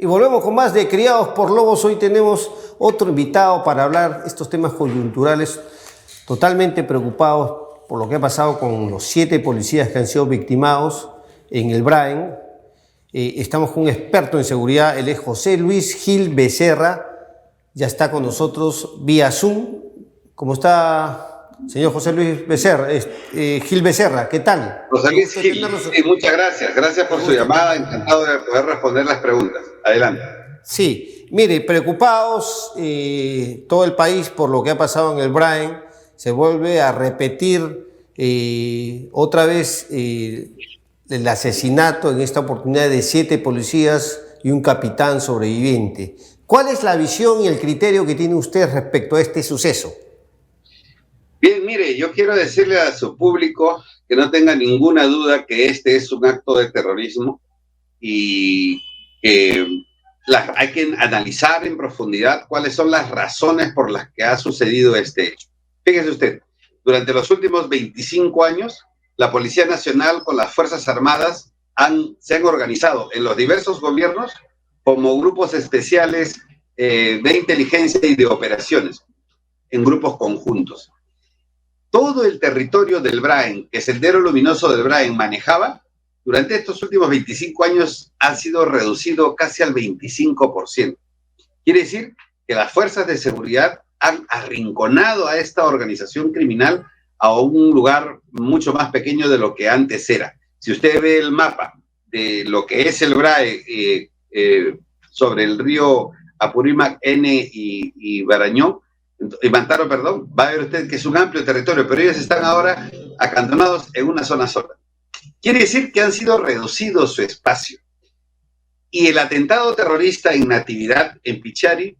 Y volvemos con más de Criados por Lobos. Hoy tenemos otro invitado para hablar estos temas coyunturales, totalmente preocupados por lo que ha pasado con los 7 policías que han sido victimados en el Braen. Estamos con un experto en seguridad, él es José Luis Gil Becerra, ya está con nosotros vía Zoom. ¿Cómo está, señor José Luis Becerra? Gil Becerra, ¿qué tal? José Luis Gil, sí, muchas gracias. Gracias por su llamada, encantado de poder responder las preguntas. Adelante. Sí, mire, preocupados todo el país por lo que ha pasado en el Braen. Se vuelve a repetir otra vez el asesinato, en esta oportunidad, de 7 policías y un capitán sobreviviente. ¿Cuál es la visión y el criterio que tiene usted respecto a este suceso? Bien, mire, yo quiero decirle a su público que no tenga ninguna duda que este es un acto de terrorismo y que hay que analizar en profundidad cuáles son las razones por las que ha sucedido este hecho. Fíjese usted, durante los últimos 25 años, la Policía Nacional con las Fuerzas Armadas se han organizado en los diversos gobiernos como grupos especiales de inteligencia y de operaciones, en grupos conjuntos. Todo el territorio del Braen, que Sendero Luminoso del Braen manejaba, durante estos últimos 25 años ha sido reducido casi al 25%. Quiere decir que las fuerzas de seguridad han arrinconado a esta organización criminal a un lugar mucho más pequeño de lo que antes era. Si usted ve el mapa de lo que es el Braen sobre el río Apurímac, N y Barañón, y Mantaro, perdón, va a ver usted que es un amplio territorio, pero ellos están ahora acantonados en una zona sola. Quiere decir que han sido reducidos su espacio. Y el atentado terrorista en Natividad, en Pichari,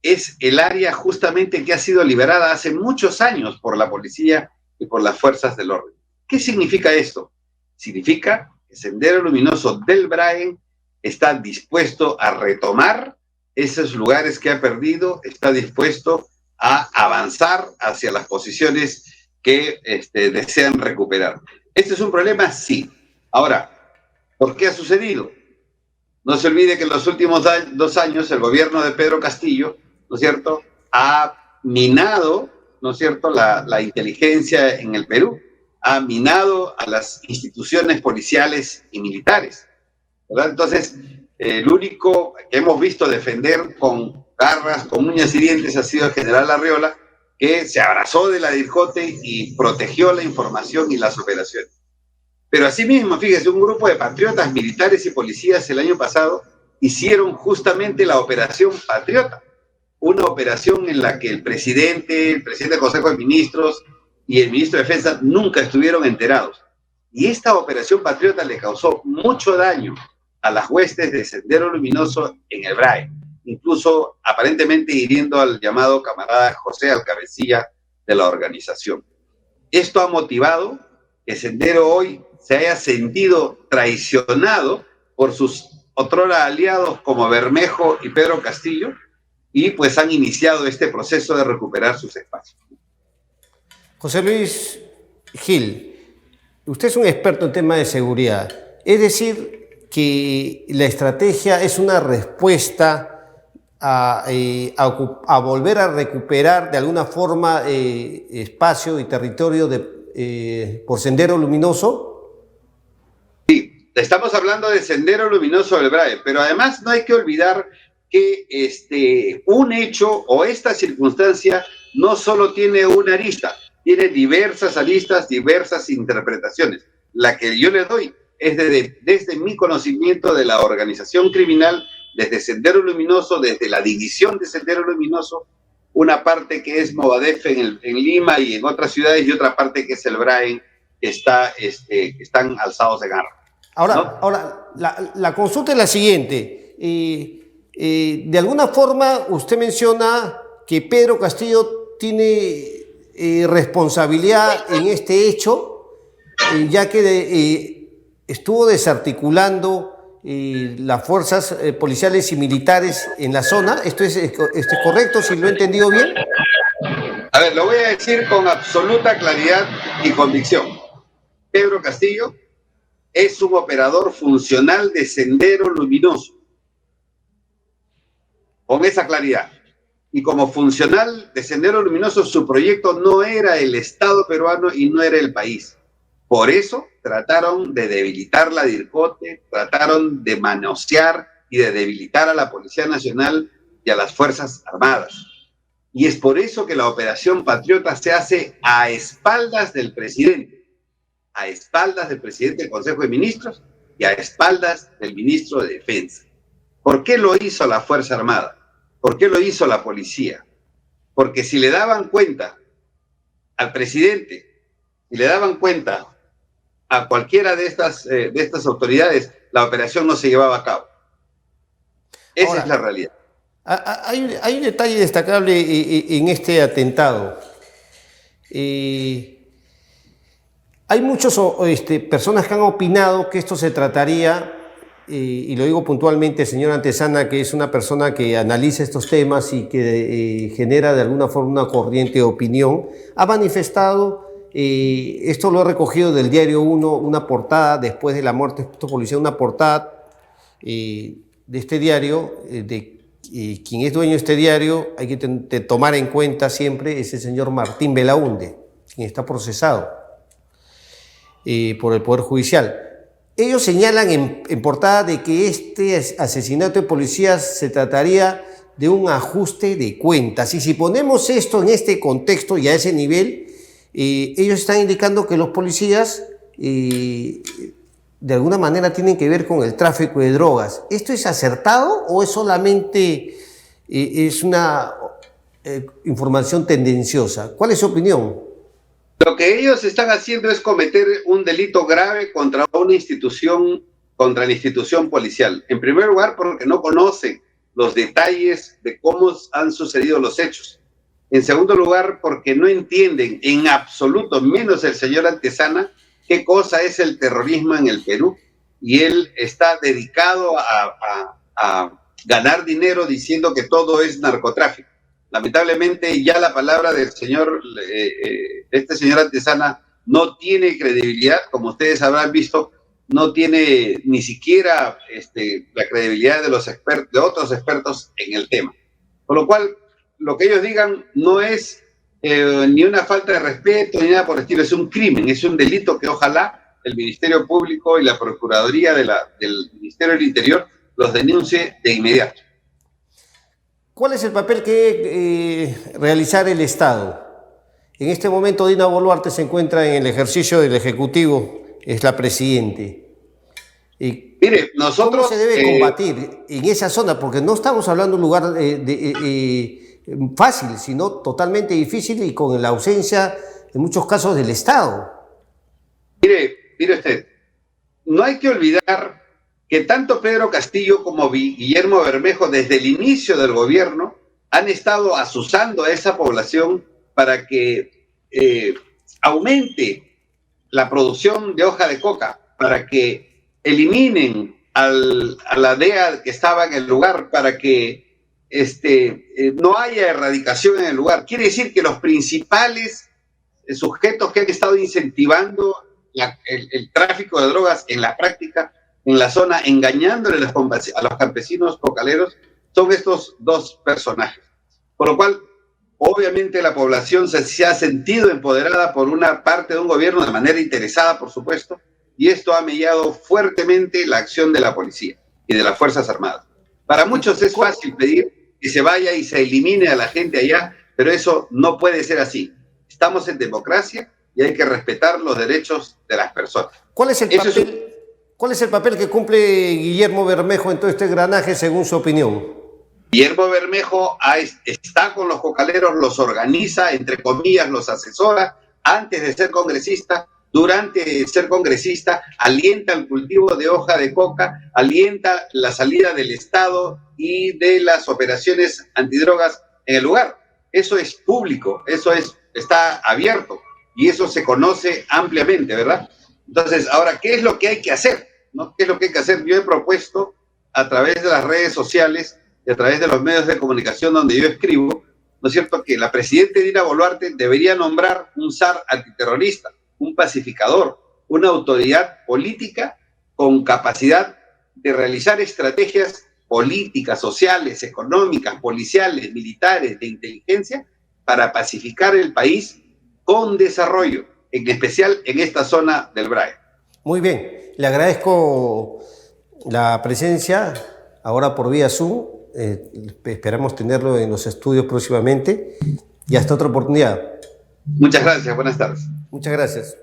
es el área justamente que ha sido liberada hace muchos años por la policía y por las fuerzas del orden. ¿Qué significa esto? Significa que Sendero Luminoso del Braen está dispuesto a retomar esos lugares que ha perdido, está dispuesto a avanzar hacia las posiciones que desean recuperar. ¿Este es un problema? Sí. Ahora, ¿por qué ha sucedido? No se olvide que en los últimos 2 años el gobierno de Pedro Castillo, ¿no es cierto?, ha minado, ¿no es cierto?, la inteligencia en el Perú, ha minado a las instituciones policiales y militares, ¿verdad? Entonces, el único que hemos visto defender con garras, con uñas y dientes, ha sido el general Arriola, que se abrazó de la DIRJOTE y protegió la información y las operaciones. Pero asimismo, fíjese, un grupo de patriotas, militares y policías el año pasado hicieron justamente la Operación Patriota, una operación en la que el presidente del Consejo de Ministros y el ministro de Defensa nunca estuvieron enterados. Y esta Operación Patriota le causó mucho daño a las huestes de Sendero Luminoso en el Braen, incluso aparentemente hiriendo al llamado camarada José, al cabecilla de la organización. Esto ha motivado que Sendero hoy se haya sentido traicionado por sus otrora aliados como Bermejo y Pedro Castillo, y pues han iniciado este proceso de recuperar sus espacios. José Luis Gil, usted es un experto en temas de seguridad, es decir, que la estrategia es una respuesta a volver a recuperar de alguna forma espacio y territorio por Sendero Luminoso. Sí, estamos hablando de Sendero Luminoso del Braen, pero además no hay que olvidar que un hecho o esta circunstancia no solo tiene una arista, tiene diversas aristas, diversas interpretaciones. La que yo le doy es desde mi conocimiento de la organización criminal, desde Sendero Luminoso, desde la división de Sendero Luminoso, una parte que es Movadef en Lima y en otras ciudades, y otra parte que es el Braen, que están alzados en armas. Ahora, la consulta es la siguiente. De alguna forma, usted menciona que Pedro Castillo tiene responsabilidad en este hecho, ya que estuvo desarticulando las fuerzas policiales y militares en la zona. ¿Esto es correcto, si lo he entendido bien? A ver, lo voy a decir con absoluta claridad y convicción. Pedro Castillo es un operador funcional de Sendero Luminoso. con esa claridad. Y como funcional de Sendero Luminoso, su proyecto no era el Estado peruano y no era el país. Por eso trataron de debilitar la DIRCOTE, trataron de manosear y de debilitar a la Policía Nacional y a las Fuerzas Armadas. Y es por eso que la Operación Patriota se hace a espaldas del presidente del Consejo de Ministros y a espaldas del ministro de Defensa. ¿Por qué lo hizo la Fuerza Armada? ¿Por qué lo hizo la policía? Porque si le daban cuenta al presidente, si le daban cuenta a cualquiera de estas autoridades, la operación no se llevaba a cabo. Esa Ahora, es la realidad. Hay un detalle destacable en este atentado. Hay muchas personas que han opinado que esto se trataría, y lo digo puntualmente, señor Antezana, que es una persona que analiza estos temas y que genera de alguna forma una corriente de opinión, ha manifestado, esto lo he recogido del Diario 1, una portada después de la muerte de estos policías, una portada de este diario, de quien es dueño de este diario, hay que tomar en cuenta siempre, es el señor Martín Belaúnde, quien está procesado por el Poder Judicial. Ellos señalan en portada de que este asesinato de policías se trataría de un ajuste de cuentas. Y si ponemos esto en este contexto y a ese nivel, ellos están indicando que los policías de alguna manera tienen que ver con el tráfico de drogas. ¿Esto es acertado o es solamente es una información tendenciosa? ¿Cuál es su opinión? Lo que ellos están haciendo es cometer un delito grave contra una institución, contra la institución policial. En primer lugar, porque no conocen los detalles de cómo han sucedido los hechos. En segundo lugar, porque no entienden en absoluto, menos el señor Antezana, qué cosa es el terrorismo en el Perú. Y él está dedicado a ganar dinero diciendo que todo es narcotráfico. Lamentablemente ya la palabra del señor, este señor Antezana no tiene credibilidad, como ustedes habrán visto, no tiene ni siquiera la credibilidad de los expertos, de otros expertos en el tema. Con lo cual, lo que ellos digan no es ni una falta de respeto ni nada por el estilo, es un crimen, es un delito que ojalá el Ministerio Público y la Procuraduría del Ministerio del Interior los denuncie de inmediato. ¿Cuál es el papel que debe realizar el Estado? En este momento Dina Boluarte se encuentra en el ejercicio del Ejecutivo, es la Presidente. Mire, nosotros... ¿Cómo se debe combatir en esa zona? Porque no estamos hablando de un lugar fácil, sino totalmente difícil y con la ausencia, en muchos casos, del Estado. Mire usted, no hay que olvidar que tanto Pedro Castillo como Guillermo Bermejo, desde el inicio del gobierno, han estado azuzando a esa población para que aumente la producción de hoja de coca, para que eliminen a la DEA que estaba en el lugar, para que no haya erradicación en el lugar. Quiere decir que los principales sujetos que han estado incentivando el tráfico de drogas en la práctica, en la zona, engañándole a los campesinos cocaleros, son estos dos personajes. Por lo cual, obviamente la población se ha sentido empoderada por una parte de un gobierno de manera interesada, por supuesto, y esto ha mellado fuertemente la acción de la policía y de las Fuerzas Armadas. Para muchos es fácil pedir que se vaya y se elimine a la gente allá, pero eso no puede ser así. Estamos en democracia y hay que respetar los derechos de las personas. ¿Cuál es el papel que cumple Guillermo Bermejo en todo este engranaje, según su opinión? Guillermo Bermejo está con los cocaleros, los organiza, entre comillas, los asesora, antes de ser congresista, durante ser congresista, alienta el cultivo de hoja de coca, alienta la salida del Estado y de las operaciones antidrogas en el lugar. Eso es público, está abierto y eso se conoce ampliamente, ¿verdad? Entonces, ahora, ¿qué es lo que hay que hacer? ¿No? ¿Qué es lo que hay que hacer? Yo he propuesto a través de las redes sociales y a través de los medios de comunicación donde yo escribo, ¿no es cierto?, que la presidenta Dina Boluarte debería nombrar un zar antiterrorista, un pacificador, una autoridad política con capacidad de realizar estrategias políticas, sociales, económicas, policiales, militares, de inteligencia, para pacificar el país con desarrollo, en especial en esta zona del BRAE. Muy bien, le agradezco la presencia, ahora por vía Zoom. Esperamos tenerlo en los estudios próximamente y hasta otra oportunidad. Muchas gracias, buenas tardes. Muchas gracias.